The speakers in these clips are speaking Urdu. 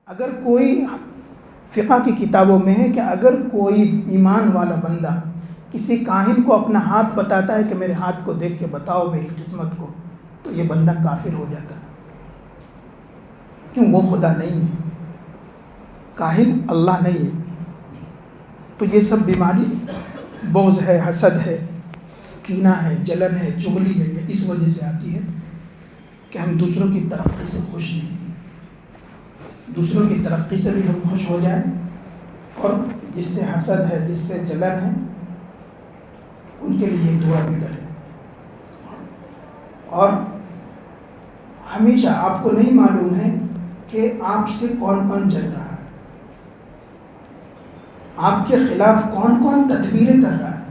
اگر کوئی فقہ کی کتابوں میں ہے کہ اگر کوئی ایمان والا بندہ کسی کاہن کو اپنا ہاتھ بتاتا ہے کہ میرے ہاتھ کو دیکھ کے بتاؤ میری قسمت کو، تو یہ بندہ کافر ہو جاتا ہے، کیوں؟ وہ خدا نہیں ہے، کاہن اللہ نہیں ہے۔ تو یہ سب بیماری بغض ہے، حسد ہے، کینہ ہے، جلن ہے، چغلی ہے، یہ اس وجہ سے آتی ہے کہ ہم دوسروں کی ترقی سے خوش نہیں ہیں۔ دوسروں کی ترقی سے بھی ہم خوش ہو جائیں، اور جس سے حسد ہے، جس سے جلن ہے، ان کے لیے دعا بھی کریں۔ اور ہمیشہ آپ کو نہیں معلوم ہے کہ آپ سے کون کون جل رہا ہے، آپ کے خلاف کون کون تدبیریں کر رہا ہے،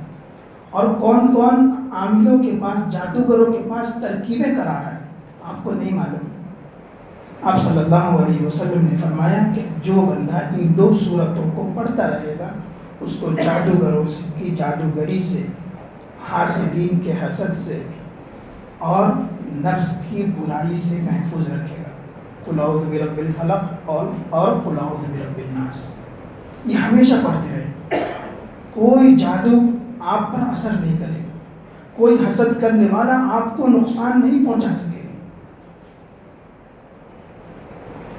اور کون کون عاملوں کے پاس، جادوگروں کے پاس ترکیبیں کرا رہا ہے، آپ کو نہیں معلوم۔ آپ صلی اللہ علیہ وسلم نے فرمایا کہ جو بندہ ان دو صورتوں کو پڑھتا رہے گا اس کو جادوگروں کی جادوگری سے، حاسدین کے حسد سے، اور نفس کی برائی سے محفوظ رکھے گا۔ قل اعوذ برب الفلق اور قل اعوذ برب الناس، یہ ہمیشہ پڑھتے رہے۔ کوئی جادو آپ پر اثر نہیں کرے گا، کوئی حسد کرنے والا آپ کو نقصان نہیں پہنچا سکے گا۔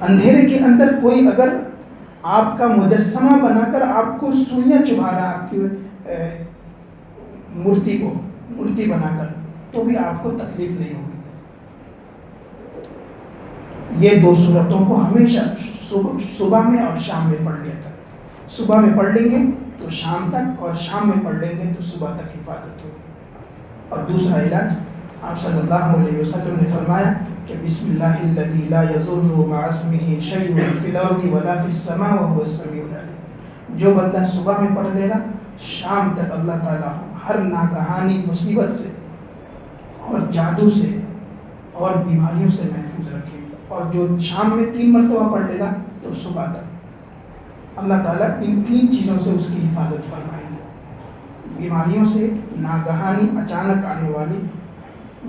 اندھیرے کے اندر کوئی اگر آپ کا مجسمہ بنا کر آپ کو سوئیاں چبھا رہا ہے، آپ کی مورتی بنا کر، تو بھی آپ کو تکلیف نہیں ہوگی۔ یہ دو صورتوں کو ہمیشہ صبح میں اور شام میں پڑھ لیا کریں۔ صبح میں پڑھ لیں گے تو شام تک، اور شام میں پڑھ لیں گے تو صبح تک حفاظت ہوگی۔ اور دوسرا علاج، آپ صلی اللہ علیہ وسلم نے فرمایا کہ بسم اللہ الذی لا یضر مع اسمہ شیء فی الارض ولا فی السماء وهو السمیع العلیم۔ جو بندہ صبح میں پڑھ لے گا، شام تک اللہ تعالیٰ ہر ناگہانی مصیبت سے اور جادو سے اور بیماریوں سے محفوظ رکھے گا۔ اور جو شام میں 3 مرتبہ پڑھ لے گا تو صبح تک اللہ تعالیٰ ان 3 چیزوں سے اس کی حفاظت فرمائیں گے، بیماریوں سے، ناگہانی اچانک آنے والی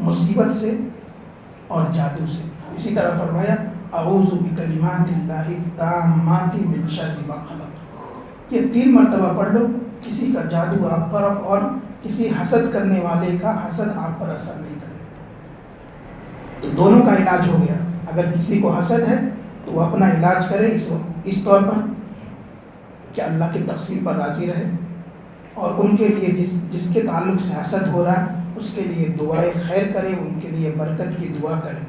مصیبت سے، اور جادو سے۔ اسی طرح فرمایا اعوذ بکلمات اللہ التامات من شر ما خلق۔ یہ 3 مرتبہ پڑھ لو، کسی کا جادو آپ پر اور کسی حسد کرنے والے کا حسد آپ پر اثر نہیں کرے۔ تو دونوں کا علاج ہو گیا۔ اگر کسی کو حسد ہے تو وہ اپنا علاج کرے اس طور پر کہ اللہ کی تقسیم پر راضی رہے، اور ان کے لیے جس کے تعلق سے حسد ہو رہا ہے اس کے لیے دعائے خیر کرے، ان کے لیے برکت کی دعا کرے،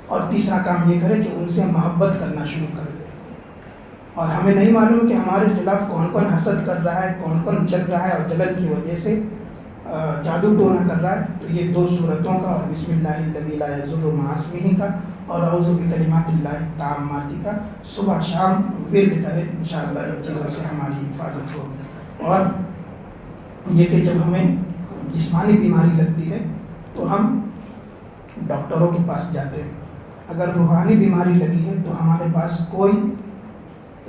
اور تیسرا کام یہ کرے کہ ان سے محبت کرنا شروع کر دے۔ اور ہمیں نہیں معلوم کہ ہمارے خلاف کون کون حسد کر رہا ہے، کون کون جل رہا ہے، اور جلن کی وجہ سے جادو ٹونا کر رہا ہے، تو یہ 2 صورتوں کا، اور بسم اللہ الذی لا یضر مع اسمہ کا، اور اعوذ بکلمات اللہ التامات کا صبح شام ورد کرے، انشاءاللہ ان چیزوں سے ہماری حفاظت ہوگی۔ اور یہ کہ جب ہمیں جسمانی بیماری لگتی ہے تو ہم ڈاکٹروں کے پاس جاتے ہیں، اگر روحانی بیماری لگی ہے تو ہمارے پاس کوئی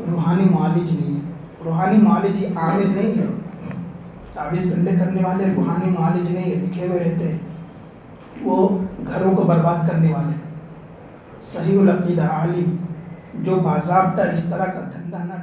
روحانی معالج نہیں ہے۔ روحانی معالج یہ عامل نہیں ہے، تعویذ گنڈے کرنے والے روحانی معالج نہیں ہے، لکھے ہوئے رہتے ہیں، وہ گھروں کو برباد کرنے والے ہیں۔ صحیح العقیدہ عالم جو باضابطہ اس طرح کا دھندا نہ